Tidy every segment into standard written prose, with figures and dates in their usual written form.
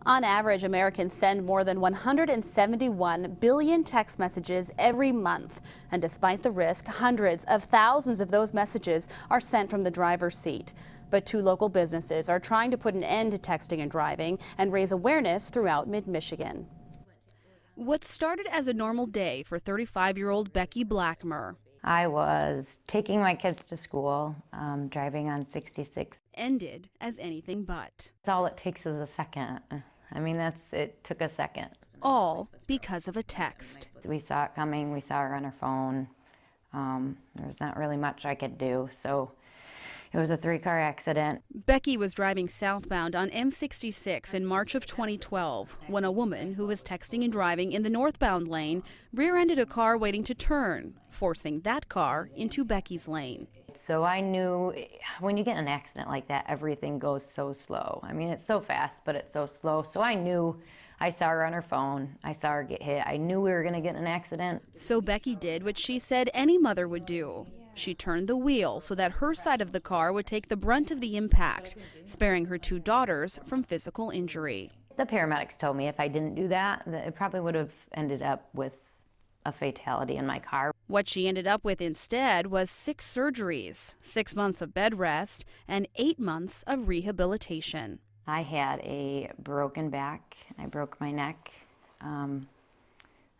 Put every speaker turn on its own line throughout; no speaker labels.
On average, Americans send more than 171 billion text messages every month. And despite the risk, hundreds of thousands of those messages are sent from the driver's seat. But two local businesses are trying to put an end to texting and driving and raise awareness throughout mid-Michigan. What started as a normal day for 35-year-old Becky Blackmer
I was taking my kids to school, driving on 66.
ended as anything but.
All it takes is a second. I mean, it took a second.
All because of a text.
We saw it coming, we saw her on her phone. There was not really much I could do, so it was a 3-car accident.
Becky was driving southbound on M66 in March of 2012 when a woman who was texting and driving in the northbound lane rear-ended a car waiting to turn, forcing that car into Becky's lane.
So I knew when you get in an accident like that, everything goes so slow. I mean, it's so fast, but it's so slow. So I knew, I saw her on her phone, I saw her get hit. I knew we were going to get in an accident.
So Becky did what she said any mother would do. She turned the wheel so that her side of the car would take the brunt of the impact, sparing her 2 daughters from physical injury.
The paramedics told me if I didn't do that, it probably would have ended up with a fatality in my car.
What she ended up with instead was 6 surgeries, 6 months of bed rest, and 8 months of rehabilitation.
I had a broken back, I broke my neck, I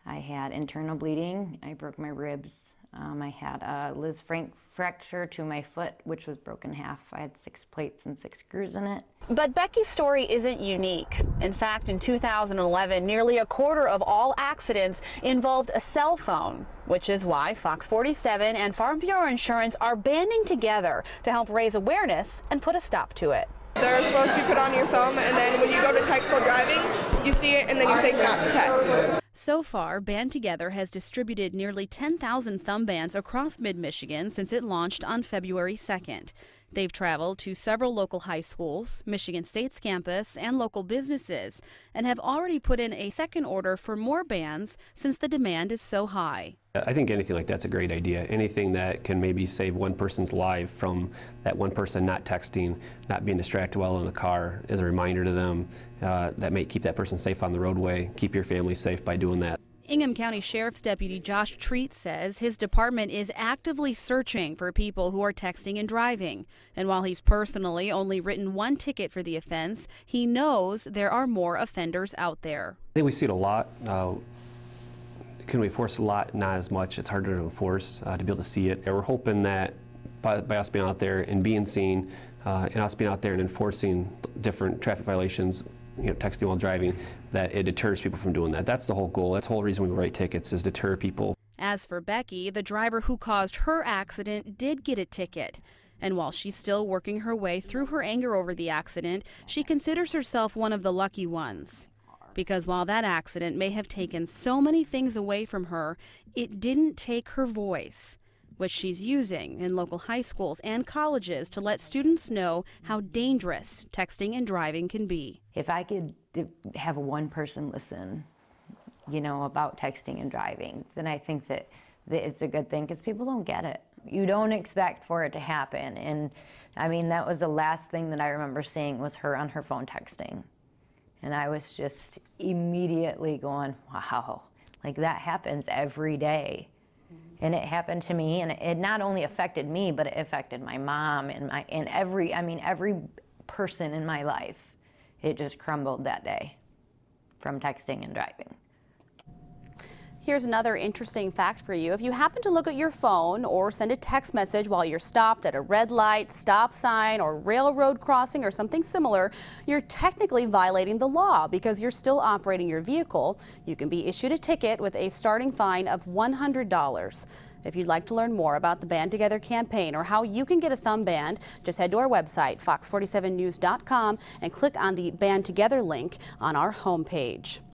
had internal bleeding, I broke my ribs. I had a Liz Frank fracture to my foot, which was broken in half. I had 6 plates and 6 screws in it.
But Becky's story isn't unique. In fact, in 2011, nearly a quarter of all accidents involved a cell phone, which is why Fox 47 and Farm Bureau Insurance are banding together to help raise awareness and put a stop to it.
They're supposed to be put on your thumb, and then when you go to text while driving, you see it and then you think not to text.
So far, BAND2GETHER has distributed nearly 10,000 thumb bands across mid-Michigan since it launched on February 2nd. They've traveled to several local high schools, Michigan State's campus, and local businesses, and have already put in a second order for more bands since the demand is so high.
I think anything like that's a great idea. Anything that can maybe save one person's life from that one person not texting, not being distracted while in the car, is a reminder to them that may keep that person safe on the roadway, keep your family safe by doing that.
Ingham County Sheriff's Deputy Josh Treat says his department is actively searching for people who are texting and driving. And while he's personally only written 1 ticket for the offense, he knows there are more offenders out there.
I think we see it a lot. Can we enforce a lot? Not as much. It's harder to enforce, to be able to see it. And we're hoping that by us being out there and being seen, and us being out there and enforcing different traffic violations, texting while driving, that it deters people from doing that. That's the whole goal. That's the whole reason we write tickets, is deter people.
As for Becky, the driver who caused her accident did get a ticket. And while she's still working her way through her anger over the accident, she considers herself one of the lucky ones. Because while that accident may have taken so many things away from her, it didn't take her voice, which she's using in local high schools and colleges to let students know how dangerous texting and driving can be.
If I could have one person listen, about texting and driving, then I think that it's a good thing, because people don't get it. You don't expect for it to happen. And I mean, that was the last thing that I remember seeing, was her on her phone texting. And I was just immediately going, wow, like that happens every day. And it happened to me, and it not only affected me, but it affected my mom and every person in my life. It just crumbled that day from texting and driving.
Here's another interesting fact for you. If you happen to look at your phone or send a text message while you're stopped at a red light, stop sign, or railroad crossing or something similar, you're technically violating the law because you're still operating your vehicle. You can be issued a ticket with a starting fine of $100. If you'd like to learn more about the BAND2GETHER campaign or how you can get a thumb band, just head to our website, fox47news.com, and click on the BAND2GETHER link on our homepage.